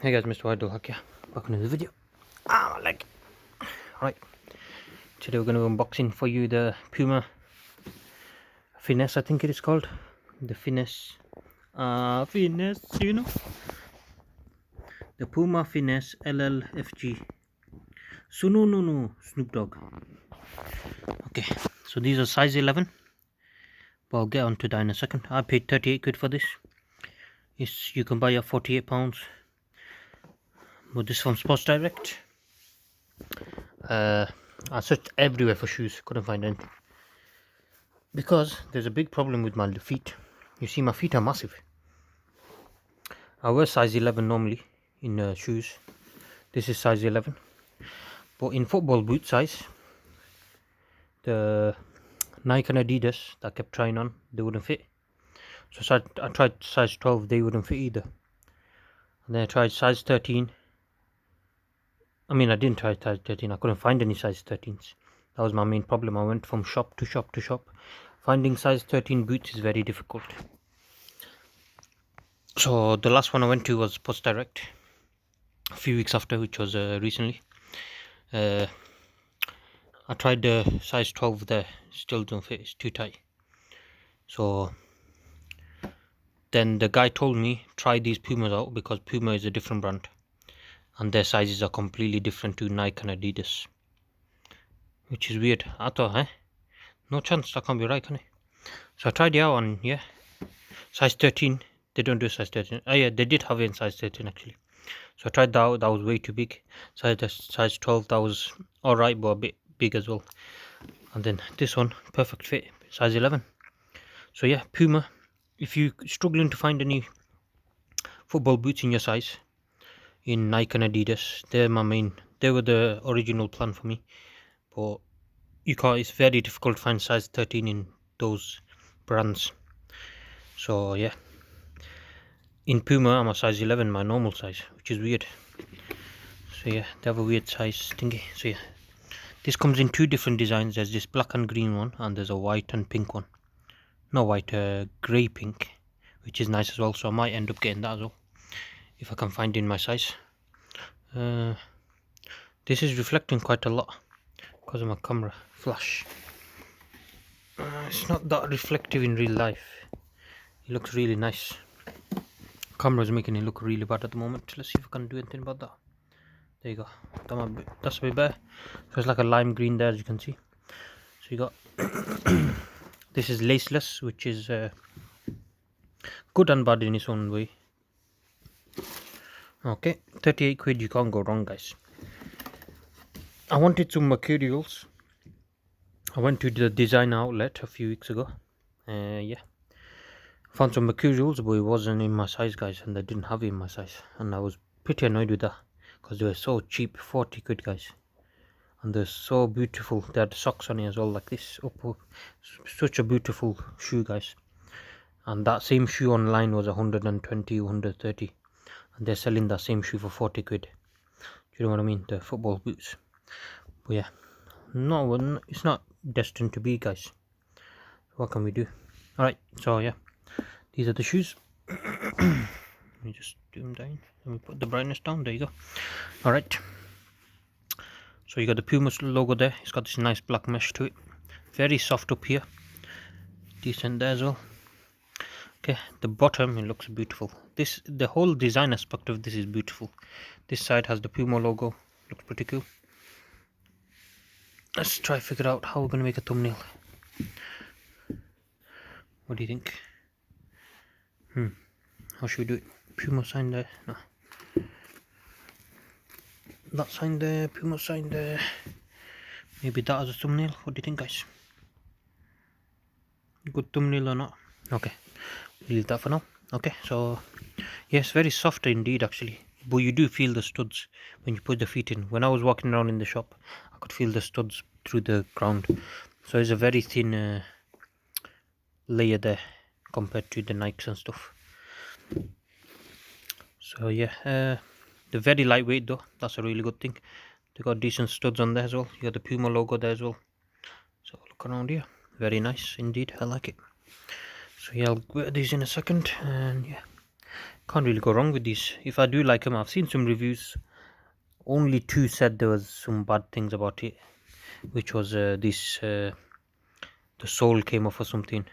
Hey guys, MrWaheedulHaque here, back in the video. My leg. Alright, today we're going to unboxing for you the PUMA Finesse, I think it is called. The Finesse. Finesse, you know. The PUMA Finesse LLFG. Sununu Snoop Dogg. Okay, so these are size 11. But I'll get onto that in a second. I paid 38 quid for this. You can buy at £48. But this from Sports Direct. I searched everywhere for shoes, couldn't find anything. Because there's a big problem with my feet. You see, my feet are massive. I wear size 11 normally in shoes. This is size 11. But in football boot size, the Nike and Adidas that I kept trying on, they wouldn't fit. So I tried size 12, they wouldn't fit either. And then I tried size 13. I mean, I didn't try size 13. I couldn't find any size 13s. That was my main problem. I went from shop to shop to shop. Finding size 13 boots is very difficult. So the last one I went to was Post Direct a few weeks after, which was recently. I tried the size 12 there, still don't fit, it's too tight. So then the guy told me try these Pumas out, because Puma is a different brand and their sizes are completely different to Nike and Adidas, which is weird. I thought, no chance, that can't be right, can it? So I tried it out, and yeah, size 13, they don't do size 13. Oh yeah, they did have it in size 13 actually. So I tried that out, that was way too big. Size 12, that was alright, but a bit big as well. And then this one, perfect fit, size 11. So yeah, Puma, if you're struggling to find any football boots in your size in Nike and Adidas, they were the original plan for me. But it's very difficult to find size 13 in those brands. So yeah, in Puma I'm a size 11, my normal size, which is weird. So yeah, they have a weird size thingy. So yeah, this comes in two different designs. There's this black and green one, and there's a white and pink one. No white, grey pink, which is nice as well. So I might end up getting that as well if I can find in my size. This is reflecting quite a lot because of my camera flash. It's not that reflective in real life. It looks really nice. Camera is making it look really bad at the moment. Let's see if I can do anything about that. There you go. That's a bit better. So it's like a lime green there, as you can see. So you got this is laceless, which is good and bad in its own way. Okay, 38 quid, you can't go wrong, guys. I wanted some materials. I went to the design outlet a few weeks ago. Yeah, found some materials, but it wasn't in my size, guys, and they didn't have it in my size, and I was pretty annoyed with that because they were so cheap. 40 quid, guys, and they're so beautiful. They had socks on it as well, like this. Such a beautiful shoe, guys. And that same shoe online was 120, 130, and they're selling that same shoe for 40 quid. Do you know what I mean? The football boots. But yeah, no, it's not destined to be, guys. What can we do? Alright, so yeah, these are the shoes. Let me just do them down. Let me put the brightness down. There you go. Alright, so you got the Puma logo there. It's got this nice black mesh to it. Very soft up here. Decent there as well. Okay, the bottom, it looks beautiful. The whole design aspect of this is beautiful. This side has the Puma logo. Looks pretty cool. Let's try to figure out how we're going to make a thumbnail. What do you think? How should we do it? Puma sign there. No. That sign there, Puma sign there. Maybe that as a thumbnail. What do you think, guys? Good thumbnail or not? Okay, leave that for now. Okay, so yes, very soft indeed actually, but you do feel the studs when you put the feet in. When I was walking around in the shop, I could feel the studs through the ground. So it's a very thin layer there compared to the Nikes and stuff. So yeah, they're very lightweight though. That's a really good thing. They got decent studs on there as well. You got the Puma logo there as well. So look around here, very nice indeed. I like it. So yeah, I'll wear these in a second, and yeah, Can't really go wrong with these. If I do like them, I've seen some reviews. Only 2 said there was some bad things about it, which was the sole came off or something.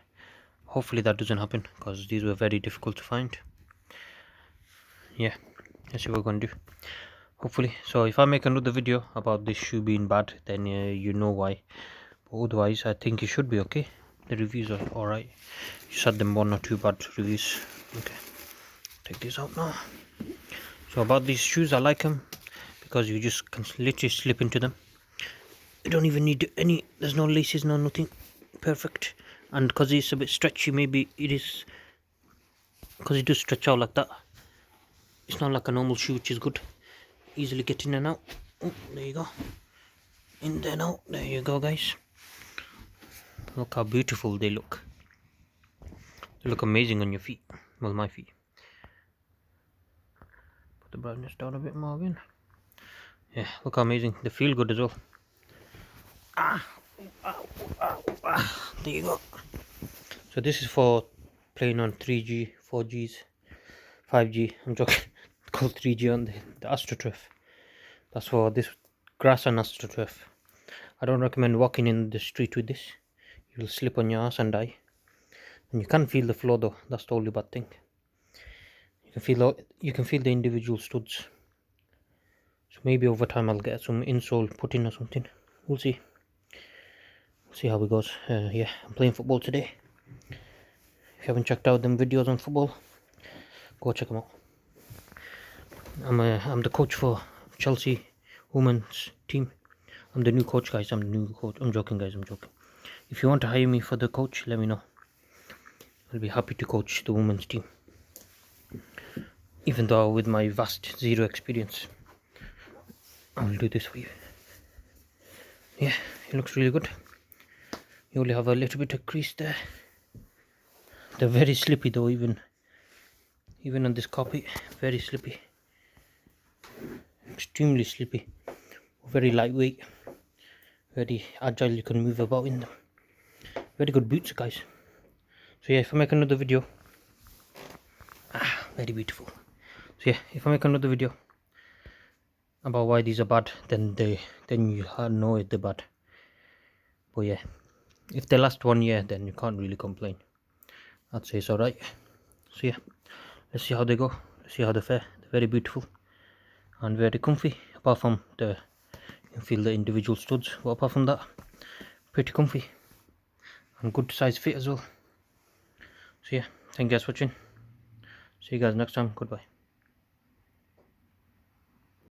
Hopefully that doesn't happen, because these were very difficult to find. Yeah, let's see what we're going to do. Hopefully. So if I make another video about this shoe being bad, then you know why. But otherwise, I think it should be okay. The reviews are alright. Just had them 1 or 2 bad reviews. Okay, take this out now. So about these shoes, I like them because you just can literally slip into them. You don't even need any, there's no laces, no nothing. Perfect. And because it's a bit stretchy, maybe it is, because it does stretch out like that. It's not like a normal shoe, which is good. Easily get in and out. Oh, there you go. In there now. There you go, guys. Look how beautiful they look. They look amazing on your feet. Well, my feet. Put the brightness down a bit more again. Yeah, look how amazing. They feel good as well. There you go. So this is for playing on 3G, 4Gs, 5G. I'm joking. It's called 3G on the AstroTurf. That's for this grass and AstroTurf. I don't recommend walking in the street with this. You'll slip on your ass and die. And you can't feel the floor though. That's the only bad thing. You can feel the individual studs. So maybe over time I'll get some insole put in or something. We'll see. See how it goes. Yeah, I'm playing football today. If you haven't checked out them videos on football, go check them out. I'm the coach for Chelsea women's team. I'm the new coach, guys. I'm the new coach. I'm joking, guys. I'm joking. If you want to hire me for the coach, let me know. I'll be happy to coach the women's team, even though with my vast zero experience. I'll do this for you. Yeah, it looks really good. You only have a little bit of crease there. They're very slippy though, even on this carpet. Very slippy. Extremely slippy. Very lightweight. Very agile, you can move about in them. Very good boots, guys. So yeah, if I make another video, very beautiful. So yeah, if I make another video about why these are bad, then you know they're bad. But yeah, if they last 1 year, then you can't really complain. I'd say it's alright. So yeah, let's see how they go. Let's see how they fare. They're very beautiful and very comfy. Apart from you can feel the individual studs. But apart from that, pretty comfy and good size fit as well. So yeah, thank you guys for watching. See you guys next time. Goodbye.